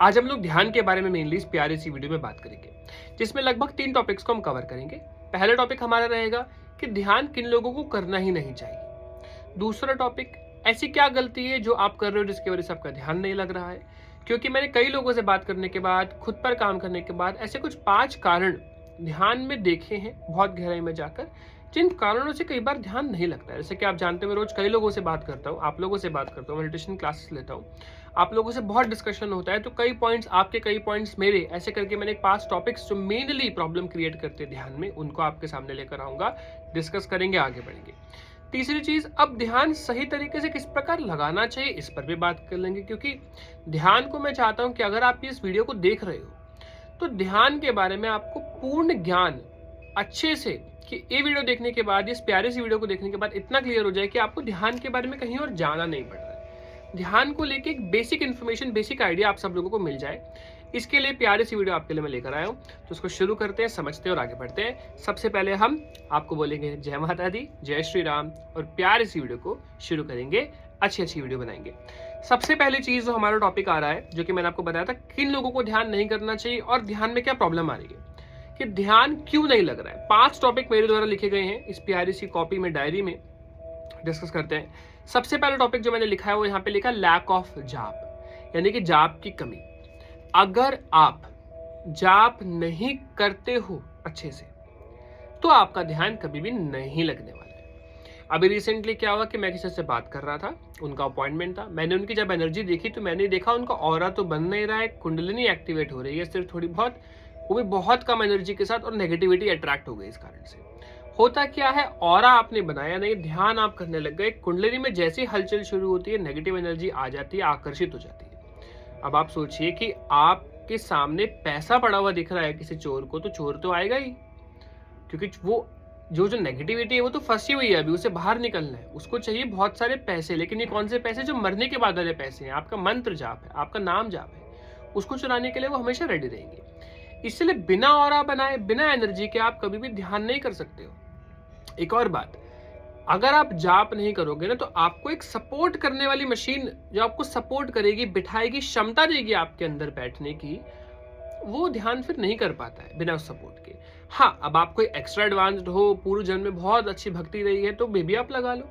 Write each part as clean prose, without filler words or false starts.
आज हम लोग ध्यान के बारे में मेनली इस प्यारे सी वीडियो में बात करेंगे, जिसमें लगभग 3 टॉपिक्स को हम कवर करेंगे। पहला टॉपिक हमारा रहेगा कि ध्यान किन लोगों को करना ही नहीं चाहिए। दूसरा टॉपिक, ऐसी क्या गलती है जो आप कर रहे हो जिसकी वजह से आपका ध्यान नहीं लग रहा है। क्योंकि मैंने कई लोगों से बात करने के बाद, खुद पर काम करने के बाद ऐसे कुछ 5 कारण ध्यान में देखे हैं बहुत गहराई में जाकर, जिन कारणों से कई बार ध्यान नहीं लगता है। जैसे कि आप जानते हो, मैं रोज कई लोगों से बात करता हूँ, आप लोगों से बात करता हूँ, मेडिटेशन क्लासेस लेता हूँ, आप लोगों से बहुत डिस्कशन होता है, तो कई पॉइंट्स आपके, कई पॉइंट्स मेरे, ऐसे करके मैंने 5 टॉपिक्स जो मेनली प्रॉब्लम क्रिएट करते हैं ध्यान में, उनको आपके सामने लेकर आऊंगा, डिस्कस करेंगे, आगे बढ़ेंगे। तीसरी चीज, अब ध्यान सही तरीके से किस प्रकार लगाना चाहिए, इस पर भी बात कर लेंगे। क्योंकि ध्यान को मैं चाहता हूं कि अगर आप इस वीडियो को देख रहे हो तो ध्यान के बारे में आपको पूर्ण ज्ञान अच्छे से, कि ये वीडियो देखने के बाद, इस प्यारे सी वीडियो को देखने के बाद इतना क्लियर हो जाए कि आपको ध्यान के बारे में कहीं और जाना नहीं पड़ रहा है। ध्यान को लेके एक बेसिक इन्फॉर्मेशन, बेसिक आइडिया आप सब लोगों को मिल जाए, इसके लिए प्यारी सी वीडियो आपके लिए मैं लेकर आया हूँ। तो उसको शुरू करते हैं, समझते हैं और आगे बढ़ते हैं। सबसे पहले हम आपको बोलेंगे जय माता दी, जय श्री राम, और प्यारी सी वीडियो को शुरू करेंगे, अच्छी अच्छी वीडियो बनाएंगे। सबसे पहली चीज जो हमारा टॉपिक आ रहा है, जो कि मैंने आपको बताया था किन लोगों को ध्यान नहीं करना चाहिए और ध्यान में क्या प्रॉब्लम आ रही है, कि ध्यान क्यों नहीं लग रहा है। 5 टॉपिक मेरे द्वारा लिखे गए हैं, इस प्यारी सी कॉपी में, डायरी में डिस्कस करते हैं। सबसे पहला टॉपिक जो मैंने लिखा है वो यहाँ पे लिखा लैक ऑफ जाप, यानी कि जाप की कमी। अगर आप जाप नहीं करते हो अच्छे से तो आपका ध्यान कभी भी नहीं लगने वाला है। अभी रिसेंटली क्या हुआ कि मैं किसी से बात कर रहा था, उनका अपॉइंटमेंट था, मैंने उनकी जब एनर्जी देखी तो मैंने देखा उनका ऑरा तो बन नहीं रहा है, कुंडलिनी एक्टिवेट हो रही है सिर्फ थोड़ी बहुत, वो भी बहुत कम एनर्जी के साथ, और नेगेटिविटी अट्रैक्ट हो गई। इस कारण से होता क्या है, ऑरा आपने बनाया नहीं, ध्यान आप करने लग गए, कुंडलिनी में जैसी हलचल शुरू होती है नेगेटिव एनर्जी आ जाती है, आकर्षित हो जाती है। अब आप सोचिए कि आपके सामने पैसा पड़ा हुआ दिख रहा है किसी चोर को, तो चोर तो आएगा ही, क्योंकि वो जो नेगेटिविटी है वो तो फंसी हुई है, अभी उसे बाहर निकलना है, उसको चाहिए बहुत सारे पैसे। लेकिन ये कौन से पैसे, जो मरने के बाद वाले पैसे हैं, आपका मंत्र जाप है, आपका नाम जाप है, उसको चुराने के लिए वो हमेशा रेडी रहेंगे। इसलिए बिना ऑरा बनाए, बिना एनर्जी के आप कभी भी ध्यान नहीं कर सकते हो। एक और बात, अगर आप जाप नहीं करोगे ना, तो आपको एक सपोर्ट करने वाली मशीन जो आपको सपोर्ट करेगी, बिठाएगी, क्षमता देगी आपके अंदर बैठने की, वो ध्यान फिर नहीं कर पाता है बिना उस सपोर्ट के। हाँ, अब आप कोई एक्स्ट्रा एडवांस्ड हो, पूर्व जन्म में बहुत अच्छी भक्ति रही है, तो बेबी आप लगा लो।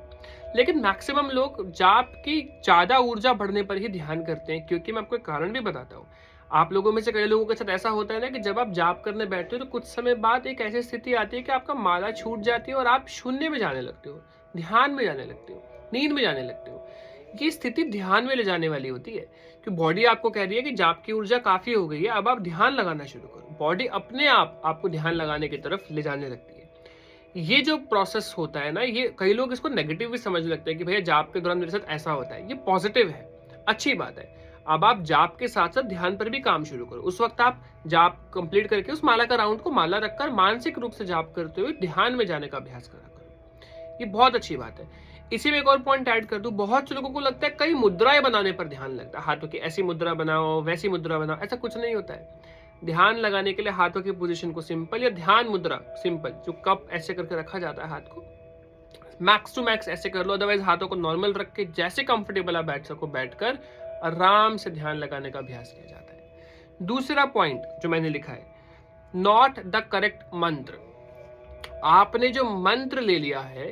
लेकिन मैक्सिमम लोग जाप की ज्यादा ऊर्जा बढ़ने पर ही ध्यान करते हैं। क्योंकि मैं आपको एक कारण भी बताता हूँ, आप लोगों में से कई लोगों के साथ ऐसा होता है ना कि जब आप जाप करने बैठते हो तो कुछ समय बाद एक ऐसी स्थिति आती है कि आपका माला छूट जाती है और आप शून्य में जाने लगते हो, ध्यान में जाने लगते हो, नींद में जाने लगते हो। ये स्थिति ध्यान में ले जाने वाली होती है, कि बॉडी आपको कह रही है कि जाप की ऊर्जा काफी हो गई है, अब आप ध्यान लगाना शुरू करो। बॉडी अपने आप आपको ध्यान लगाने की तरफ ले जाने लगती है। ये जो प्रोसेस होता है ना, ये कई लोग इसको नेगेटिव भी समझने लगते हैं कि भैया जाप के दौरान मेरे साथ ऐसा होता है। ये पॉजिटिव है, अच्छी बात है। अब आप जाप के साथ साथ ध्यान पर भी काम शुरू करो। उस वक्त आप जाप कंप्लीट करके उस माला का राउंड को माला रखकर मानसिक रूप से जाप करते हुए ध्यान में जाने का अभ्यास करा करो। ये बहुत अच्छी बात है। इसी में एक और पॉइंट ऐड कर दूं, बहुत से लोगों को लगता है कई मुद्राएं बनाने पर ध्यान लगता है, हाथों की ऐसी मुद्रा बनाओ, वैसी मुद्रा बनाओ, ऐसा कुछ नहीं होता है। ध्यान लगाने के लिए हाथों की पोजीशन को सिंपल, या ध्यान मुद्रा सिंपल, जो कप ऐसे करके रखा जाता है, हाथ को मैक्स टू मैक्स ऐसे कर लो। अदरवाइज हाथों को नॉर्मल रख के जैसे कंफर्टेबल आप बैठ सको बैठकर आराम से ध्यान लगाने का अभ्यास किया जाता है। दूसरा पॉइंट जो मैंने लिखा है, नॉट द करेक्ट मंत्र। आपने जो मंत्र ले लिया है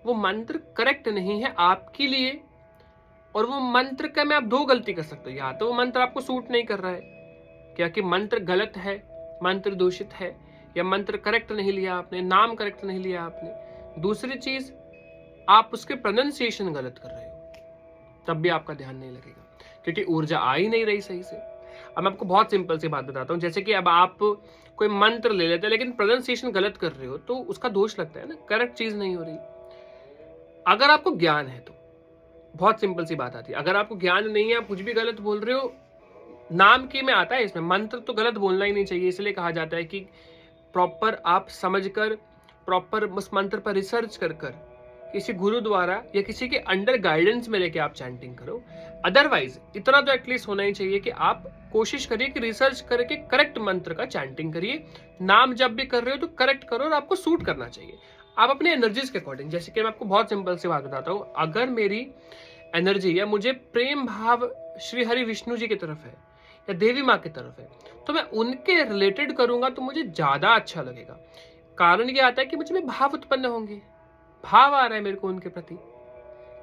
वो मंत्र करेक्ट नहीं है आपके लिए, और वो मंत्र का में आप 2 गलती कर सकते हो। या तो वो मंत्र आपको सूट नहीं कर रहा है, क्या कि मंत्र गलत है, मंत्र दूषित है, या मंत्र करेक्ट नहीं लिया आपने, नाम करेक्ट नहीं लिया आपने। दूसरी चीज, आप उसके प्रोनाउंसिएशन गलत कर रहे हो, तब भी आपका ध्यान नहीं लगेगा, क्योंकि ऊर्जा आ ही नहीं रही सही से। अब मैं आपको बहुत सिंपल सी बात बताता हूँ, जैसे कि अब आप कोई मंत्र ले लेते हैं लेकिन प्रोनाउंसिएशन गलत कर रहे हो, तो उसका दोष लगता है ना, करेक्ट चीज नहीं हो रही। अगर आपको ज्ञान है तो बहुत सिंपल सी बात आती है, अगर आपको ज्ञान नहीं है, आप कुछ भी गलत बोल रहे हो, नाम के में आता है, इसमें मंत्र तो गलत बोलना ही नहीं चाहिए। इसलिए कहा जाता है कि प्रॉपर आप समझकर, प्रॉपर उस मंत्र पर रिसर्च कर किसी गुरु द्वारा या किसी के अंडर गाइडेंस में लेके आप चैंटिंग करो। अदरवाइज इतना तो एटलीस्ट होना ही चाहिए कि आप कोशिश करिए कि रिसर्च करके करेक्ट मंत्र का चैंटिंग करिए। नाम जब भी कर रहे हो तो करेक्ट करो, और आपको सूट करना चाहिए आप अपने एनर्जीज के अकॉर्डिंग। जैसे कि मैं आपको बहुत सिंपल सी बात बताता हूँ, अगर मेरी एनर्जी या मुझे प्रेम भाव श्री हरि विष्णु जी की तरफ है, या देवी माँ की तरफ है, तो मैं उनके रिलेटेड करूंगा तो मुझे ज्यादा अच्छा लगेगा। कारण ये आता है कि मुझ में भाव उत्पन्न होंगे, भाव आ रहा है मेरे को उनके प्रति,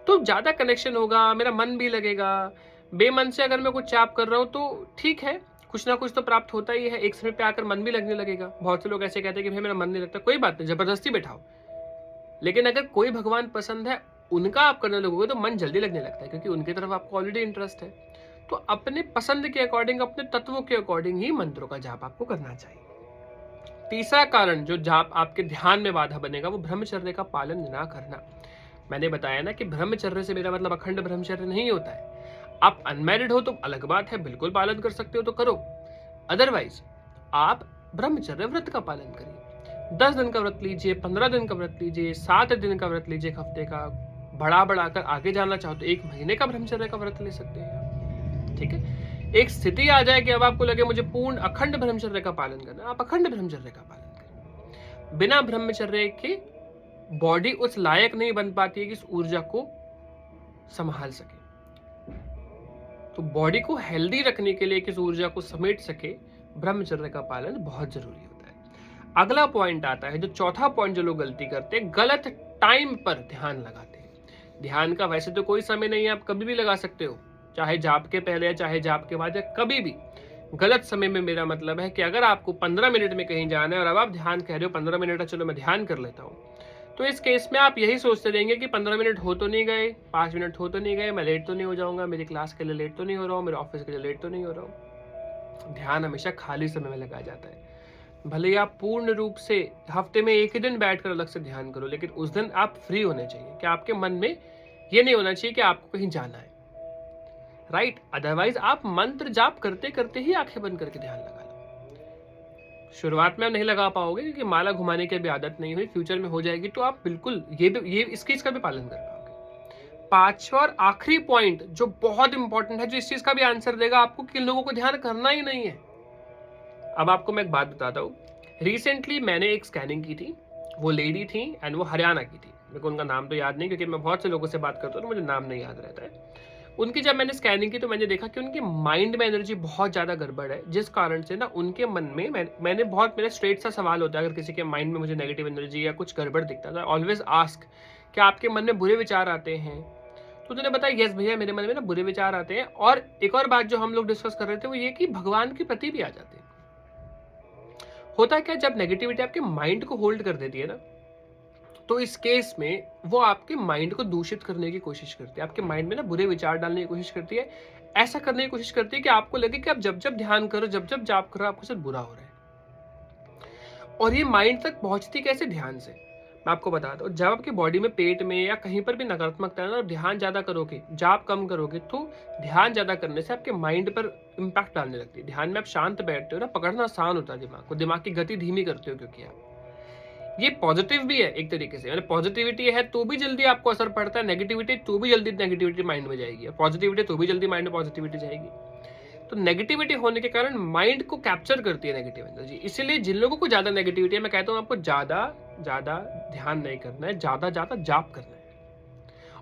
तो ज्यादा कनेक्शन होगा, मेरा मन भी लगेगा। बेमन से अगर मैं कुछ जाप कर रहा हूँ तो ठीक है, कुछ ना कुछ तो प्राप्त होता ही है, एक समय पे आकर मन भी लगने लगेगा। बहुत से लोग ऐसे कहते हैं कि भाई मेरा मन नहीं लगता, कोई बात नहीं, जबरदस्ती बैठाओ। लेकिन अगर कोई भगवान पसंद है, उनका आप करने लगोगे तो मन जल्दी लगने लगता है, क्योंकि उनकी तरफ आपको ऑलरेडी इंटरेस्ट है। तो अपने पसंद के अकॉर्डिंग, अपने तत्वों के अकॉर्डिंग ही मंत्रों का जाप आपको करना चाहिए। तीसरा कारण जो जाप आपके ध्यान में बाधा बनेगा, वो ब्रह्मचर्य का पालन ना करना। मैंने बताया ना कि ब्रह्मचर्य से मेरा मतलब अखंड ब्रह्मचर्य नहीं होता है। आप अनमैरिड हो तो अलग बात है, बिल्कुल पालन कर सकते हो तो करो, अदरवाइज आप ब्रह्मचर्य व्रत का पालन करिए। 10 दिन का व्रत लीजिए, 15 दिन का व्रत लीजिए, 7 दिन का व्रत लीजिए, एक हफ्ते का। बढ़ाकर आगे जाना चाहो तो 1 महीने का ब्रह्मचर्य का व्रत ले सकते हैं। ठीक है, एक स्थिति आ जाए कि अब आपको लगे मुझे पूर्ण अखंड ब्रह्मचर्य का पालन करना, आप अखंड ब्रह्मचर्य का पालन करें। बिना ब्रह्मचर्य के बॉडी उस लायक नहीं बन पाती है कि इस ऊर्जा को संभाल सके। तो बॉडी को हेल्दी रखने के लिए, किस ऊर्जा को समेट सके, ब्रह्मचर्य का पालन बहुत जरूरी होता है। अगला पॉइंट आता है, जो चौथा पॉइंट जो लोग गलती करते हैं, गलत टाइम पर ध्यान लगाते हैं। ध्यान का वैसे तो कोई समय नहीं है, आप कभी भी लगा सकते हो, चाहे जाप के पहले या चाहे जाप के बाद या कभी भी। गलत समय में मेरा मतलब है कि अगर आपको 15 मिनट में कहीं जाना है और अब आप ध्यान कह रहे हो 15 मिनट है, चलो मैं ध्यान कर लेता हूँ, तो इस केस में आप यही सोचते रहेंगे कि 15 मिनट हो तो नहीं गए, 5 मिनट हो तो नहीं गए, मैं लेट तो नहीं हो जाऊंगा, मेरी क्लास के लिए लेट तो नहीं हो रहा हूँ, मेरे ऑफिस के लिए लेट तो नहीं हो रहा हूँ। ध्यान हमेशा खाली समय में लगाया जाता है। भले ही आप पूर्ण रूप से हफ्ते में एक ही दिन बैठकर अलग से ध्यान करो, लेकिन उस दिन आप फ्री होने चाहिए, कि आपके मन में ये नहीं होना चाहिए कि आपको कहीं जाना है, राइट। अदरवाइज आप मंत्र जाप करते करते ही आंखें बंद करके ध्यान लगा लो। शुरुआत में आप नहीं लगा पाओगे, क्योंकि माला घुमाने की भी आदत नहीं हुई, फ्यूचर में हो जाएगी तो आप बिल्कुल ये इस चीज का भी पालन कर पाओगे। पांचवा और आखिरी पॉइंट जो बहुत इंपॉर्टेंट है, जो इस चीज का भी आंसर देगा आपको, कि इन लोगों को ध्यान करना ही नहीं है। अब आपको मैं एक बात बताता हूँ। रिसेंटली मैंने एक स्कैनिंग की थी, वो लेडी थी एंड वो हरियाणा की थी। मेरे को उनका नाम तो याद नहीं, क्योंकि मैं बहुत से लोगों से बात करता हूँ तो मुझे नाम नहीं याद रहता है। उनकी जब मैंने स्कैनिंग की तो मैंने देखा कि उनके माइंड में एनर्जी बहुत ज़्यादा गड़बड़ है, जिस कारण से ना उनके मन में मैंने बहुत, मेरा स्ट्रेट सा सवाल होता है, अगर किसी के माइंड में मुझे नेगेटिव एनर्जी या कुछ गड़बड़ दिखता है, ऑलवेज आस्क, क्या आपके मन में बुरे विचार आते हैं? तो उन्होंने बताया यस भैया, मेरे मन में ना बुरे विचार आते हैं। और एक और बात जो हम लोग डिस्कस कर रहे थे वो ये कि भगवान के प्रति भी आ जाते हैं। होता है क्या, जब नेगेटिविटी आपके माइंड को होल्ड कर देती है ना, तो इस केस में वो आपके माइंड को दूषित करने की कोशिश करती है, आपके माइंड में ना बुरे विचार डालने की कोशिश करती है। ऐसा करने की कोशिश करती है कि आपको लगे कि आप जब जब ध्यान करो, जब जब जाप करो, आपको सिर्फ बुरा हो रहा है। और ये माइंड तक पहुंचती कैसे? ध्यान से। मैं आपको बताता हूँ, जब आपकी बॉडी में, पेट में या कहीं पर भी नकारात्मकता है ना, ध्यान ज्यादा करोगे, जाप कम करोगे, तो ध्यान ज्यादा करने से आपके माइंड पर इंपैक्ट डालने लगती है। ध्यान में आप शांत बैठते हो ना, पकड़ना आसान होता है दिमाग को, दिमाग की गति धीमी करते हो, क्योंकि आप ये पॉजिटिव भी है एक तरीके से, मतलब पॉजिटिविटी है तो भी जल्दी आपको असर पड़ता है, नेगेटिविटी तो भी जल्दी नेगेटिविटी माइंड में जाएगी, पॉजिटिविटी तो भी जल्दी माइंड में पॉजिटिविटी जाएगी। तो नेगेटिविटी होने के कारण माइंड को कैप्चर करती है नेगेटिव एनर्जी। इसीलिए जिन लोगों को ज्यादा नेगेटिविटी है, मैं कहता हूँ आपको ज्यादा ध्यान नहीं करना है, ज्यादा जाप करना है।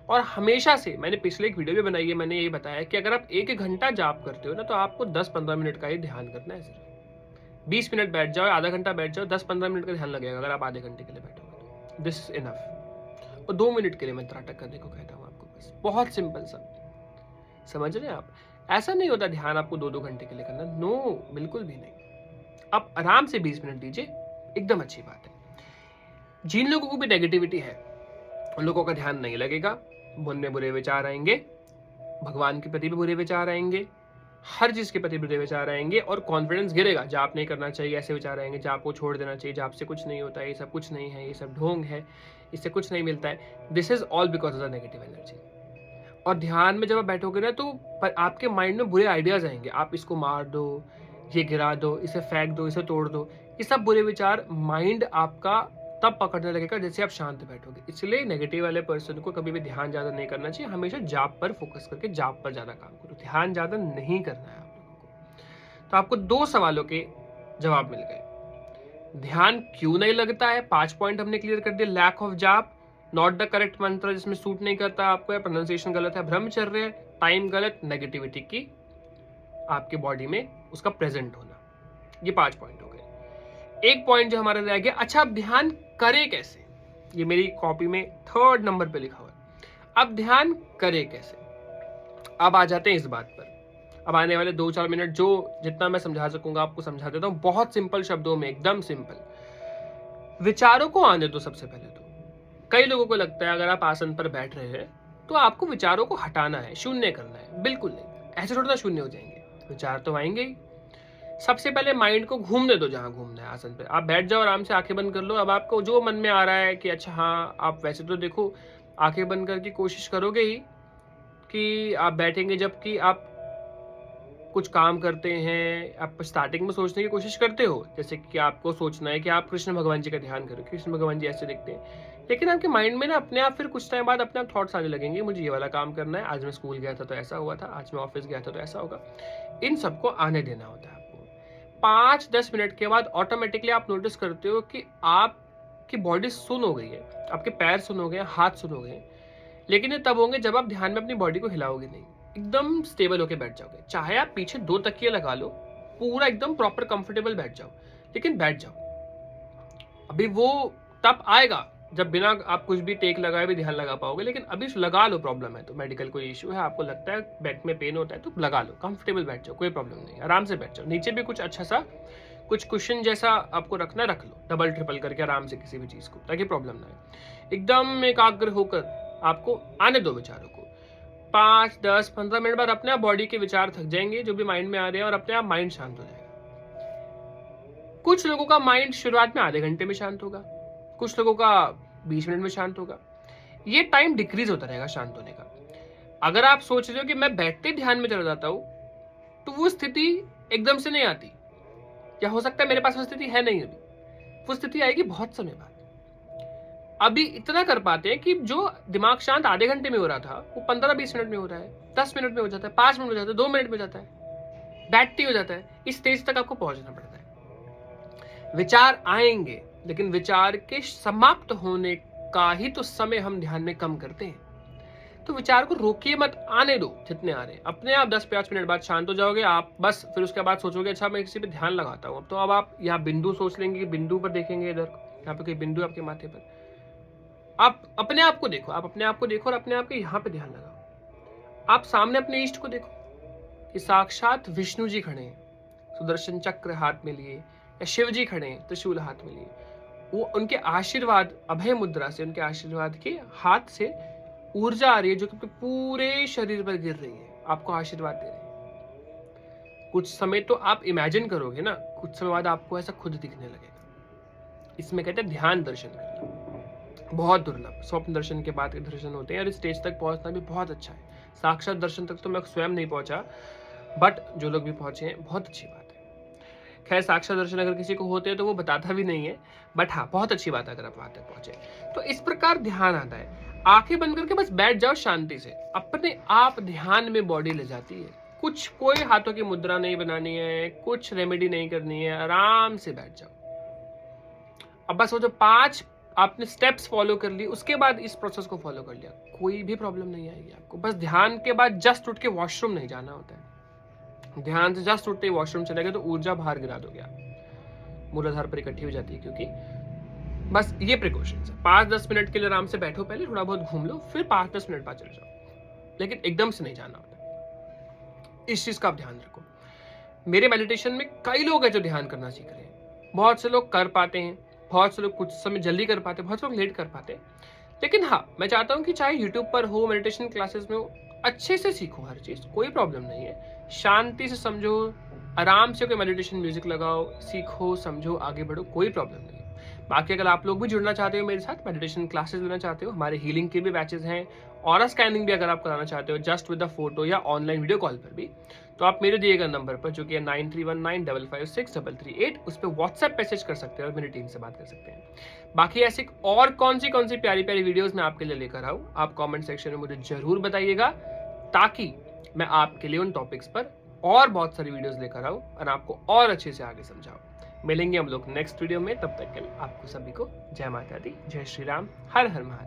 और हमेशा से, मैंने पिछले एक वीडियो भी बनाई है, मैंने ये बताया कि अगर आप 1 घंटा जाप करते हो ना, तो आपको 10-15 मिनट का ही ध्यान करना है। सिर्फ 20 मिनट बैठ जाओ, आधा घंटा बैठ जाओ, 10-15 मिनट का ध्यान लगेगा। अगर आप आधे घंटे के लिए बैठोगे तो दिस इज इनफ। और 2 मिनट के लिए मैं त्राटक करने को कहता हूँ आपको, बस बहुत सिंपल सा, समझ रहे हैं आप? ऐसा नहीं होता ध्यान आपको 2-2 घंटे के लिए करना, नो, बिल्कुल भी नहीं। आप आराम से 20 मिनट दीजिए, एकदम अच्छी बात है। जिन लोगों को भी नेगेटिविटी है, उन लोगों का ध्यान नहीं लगेगा, मन में बुरे विचार आएंगे, भगवान के प्रति भी बुरे विचार आएंगे, हर चीज के प्रति बुरे विचार आएंगे, और कॉन्फिडेंस गिरेगा। जाप नहीं करना चाहिए, ऐसे विचार आएंगे, जाप को छोड़ देना चाहिए, जाप से कुछ नहीं होता है, ये सब कुछ नहीं है, ये सब ढोंग है, इससे कुछ नहीं मिलता है। This is all because of the negative energy. और ध्यान में जब आप बैठोगे ना, तो आपके माइंड में बुरे आइडियाज आएंगे, आप इसको मार दो, ये गिरा दो, इसे फेंक दो, इसे तोड़ दो, ये सब बुरे विचार माइंड आपका तब पकड़ने लगेगा जैसे आप शांत बैठोगे। इसलिए नेगेटिव वाले पर्सन को कभी भी ध्यान ज्यादा नहीं करना चाहिए, हमेशा जाप पर फोकस करके जाप पर ज्यादा काम करो, ध्यान ज्यादा नहीं करना है आप लोगों को। तो आपको 2 सवालों के जवाब मिल गए। ध्यान क्यों नहीं लगता है, 5 पॉइंट हमने क्लियर कर दिए। लैक ऑफ जाप, नॉट द करेक्ट मंत्र, जिसमें सूट नहीं करता आपको, या प्रोनाउंसिएशन गलत है, ब्रह्मचर्य, टाइम गलत, नेगेटिविटी की आपके बॉडी में उसका प्रेजेंट होना। ये 5 पॉइंट हो गए। एक पॉइंट जो हमारा रह गया, अच्छा अब ध्यान करे कैसे? ये मेरी कॉपी में 3rd नंबर पे लिखा हुआ है। अब ध्यान करे कैसे? अब आ जाते हैं इस बात पर। अब आने वाले 2-4 मिनट जो जितना मैं समझा सकूंगा आपको समझा देता हूं, बहुत सिंपल शब्दों में, एकदम सिंपल। विचारों को आने दो सबसे पहले तो। कई लोगों को लगता है अगर आप आसन पर बैठ रहे हैं तो आपको विचारों को हटाना है, शून्य करना है। बिल्कुल नहीं, ऐसे थोड़ा शून्य हो जाएंगे, विचार तो आएंगे ही। सबसे पहले माइंड को घूमने दो जहां घूमना है। आसन पे आप बैठ जाओ, आराम से आंखें बंद कर लो। अब आपको जो मन में आ रहा है कि अच्छा हाँ, आप वैसे तो देखो आंखें बंद करके कोशिश करोगे ही कि आप बैठेंगे, जबकि आप कुछ काम करते हैं, आप स्टार्टिंग में सोचने की कोशिश करते हो, जैसे कि आपको सोचना है कि आप कृष्ण भगवान जी का ध्यान करो, कृष्ण भगवान जी ऐसे दिखते हैं। लेकिन आपके माइंड में ना अपने आप फिर कुछ टाइम बाद अपने आप थॉट्स आने लगेंगे, मुझे ये वाला काम करना है, आज मैं स्कूल गया था तो ऐसा हुआ था, आज मैं ऑफिस गया था तो ऐसा होगा। इन सबको आने देना होता है आपको। 5-10 मिनट के बाद ऑटोमेटिकली आप नोटिस करते हो कि आपकी बॉडी सुन हो गई है, आपके पैर सुन हो गए, हाथ सुन हो गए। लेकिन ये तब होंगे जब आप ध्यान में अपनी बॉडी को हिलाओगे नहीं, एकदम स्टेबल होके बैठ जाओगे। चाहे आप पीछे 2 तकिए लगा लो, पूरा एकदम प्रॉपर कंफर्टेबल बैठ जाओ, लेकिन बैठ जाओ। अभी वो तब आएगा जब बिना आप कुछ भी टेक लगाए भी ध्यान लगा पाओगे, लेकिन अभी लगा लो। प्रॉब्लम है तो, मेडिकल कोई इशू है, आपको लगता है बैक में पेन होता है तो लगा लो, कंफर्टेबल बैठ जाओ, कोई प्रॉब्लम नहीं, आराम से बैठ जाओ। नीचे भी कुछ अच्छा सा कुछ कुशन जैसा आपको रखना, रख लो, डबल ट्रिपल करके आराम से किसी भी चीज को, ताकि प्रॉब्लम ना आए। एकदम एकाग्र होकर आपको आने दो विचारों को। 5, 10, 15 मिनट बाद अपने आप बॉडी के विचार थक जाएंगे जो भी माइंड में आ रहे हैं, और अपने आप माइंड शांत हो जाएगा। कुछ लोगों का माइंड शुरुआत में आधे घंटे में शांत होगा, कुछ लोगों का 20 मिनट में शांत होगा। ये टाइम डिक्रीज होता रहेगा शांत होने का। अगर आप सोच रहे हो कि मैं बैठते ध्यान में चला जाता हूं, तो वो स्थिति एकदम से नहीं आती, या हो सकता है मेरे पास वो स्थिति है नहीं, अभी वो स्थिति आएगी बहुत समय बाद। अभी इतना कर पाते हैं कि जो दिमाग शांत आधे घंटे में हो रहा था वो 15-20 मिनट में हो रहा है, 10 मिनट में हो जाता है, 5 मिनट में हो जाता है, 2 मिनट में हो जाता है, बैठती हो जाता है। इस स्टेज तक आपको पहुंचना पड़ता है। विचार आएंगे, लेकिन विचार के समाप्त होने का ही तो समय हम ध्यान में कम करते हैं। तो विचार को रोकिए मत, आने दो जितने आ रहे हैं। अपने आप 10-5 मिनट बाद शांत हो जाओगे आप। बस फिर उसके बाद सोचोगे अच्छा मैं किसी पे ध्यान लगाता हूँ। अब तो अब आप यहाँ बिंदु सोच लेंगे, बिंदु पर देखेंगे, इधर यहाँ पे कोई बिंदु आपके माथे पर, आप अपने आप को देखो, आप अपने आप को देखो और अपने आप के यहाँ पे ध्यान लगाओ। आप सामने अपने इष्ट को देखो कि साक्षात विष्णु जी खड़े हैं, सुदर्शन चक्र हाथ में लिए, या शिव जी खड़े हैं त्रिशूल हाथ में लिए। वो उनके आशीर्वाद, अभय मुद्रा से, उनके आशीर्वाद के हाथ से ऊर्जा आ रही है जो कि पूरे शरीर पर गिर रही है, आपको आशीर्वाद दे रही है। कुछ समय तो आप इमेजिन करोगे ना, कुछ समय बाद आपको ऐसा खुद दिखने लगेगा। इसमें कहते हैं ध्यान दर्शन करना। बहुत दुर्लभ, स्वप्न दर्शन के बाद दर्शन होते हैं, और इस स्टेज तक पहुंचना भी बहुत अच्छा है। साक्षात दर्शन तक तो मैं स्वयं नहीं पहुंचा, बट जो लोग भी पहुंचे हैं बहुत अच्छी बात है। खैर साक्षात दर्शन अगर किसी को होते हैं तो वो बताता भी नहीं है, बट हाँ बहुत अच्छी बात है अगर आप वहां तक पहुंचे। तो इस प्रकार ध्यान आता है। आंखें बंद करके बस बैठ जाओ शांति से, अपने आप ध्यान में बॉडी ले जाती है। कुछ कोई हाथों की मुद्रा नहीं बनानी है, कुछ रेमेडी नहीं करनी है, आराम से बैठ जाओ। अब बस वो जो 5 आपने स्टेप्स फॉलो कर ली, उसके बाद इस प्रोसेस को फॉलो कर लिया, कोई भी प्रॉब्लम नहीं आएगी आपको। बस ध्यान के बाद जस्ट उठ के वॉशरूम नहीं जाना होता है। ध्यान से जस्ट उठते ही वॉशरूम चले गए तो ऊर्जा बाहर गिरा दोगे आप, मूलाधार पर इकट्ठी हो जाती है। क्योंकि बस ये प्रिकॉशंस है। 5-10 मिनट के लिए आराम से बैठो, पहले थोड़ा बहुत घूम लो, फिर 5-10 मिनट बाद चले जाओ, लेकिन एकदम से नहीं जाना होता। इस चीज का आप ध्यान रखो। मेरे मेडिटेशन में कई लोग हैं जो ध्यान करना सीख रहे हैं। बहुत से लोग कर पाते हैं, बहुत से लोग कुछ समय जल्दी कर पाते हैं, बहुत से लोग लेट कर पाते हैं। लेकिन हाँ, मैं चाहता हूँ कि चाहे यूट्यूब पर हो, मेडिटेशन क्लासेस में हो, अच्छे से सीखो हर चीज, कोई प्रॉब्लम नहीं है। शांति से समझो, आराम से कोई मेडिटेशन म्यूजिक लगाओ, सीखो, समझो, आगे बढ़ो, कोई प्रॉब्लम नहीं है। बाकी अगर आप लोग भी जुड़ना चाहते हो मेरे साथ, मेडिटेशन क्लासेस लेना चाहते हो, हमारे हीलिंग के भी बैचेस हैं, ऑरा स्कैनिंग भी अगर आप कराना चाहते हो जस्ट विद द फोटो या ऑनलाइन वीडियो कॉल पर भी, तो आप मेरे दिए गए नंबर पर जो कि है 9319556338, उस पर व्हाट्सएप मैसेज कर सकते हैं और मेरी टीम से बात कर सकते हैं। बाकी ऐसी और कौन सी प्यारी प्यारी वीडियोस मैं आपके लिए लेकर आऊँ, आप कमेंट सेक्शन में मुझे जरूर बताइएगा, ताकि मैं आपके लिए उन टॉपिक्स पर और बहुत सारी वीडियोस लेकर आऊँ और आपको और अच्छे से आगे समझाऊँ। मिलेंगे हम लोग नेक्स्ट वीडियो में, तब तक के लिए आपको सभी को जय माता दी, जय श्री राम, हर हर महादेव।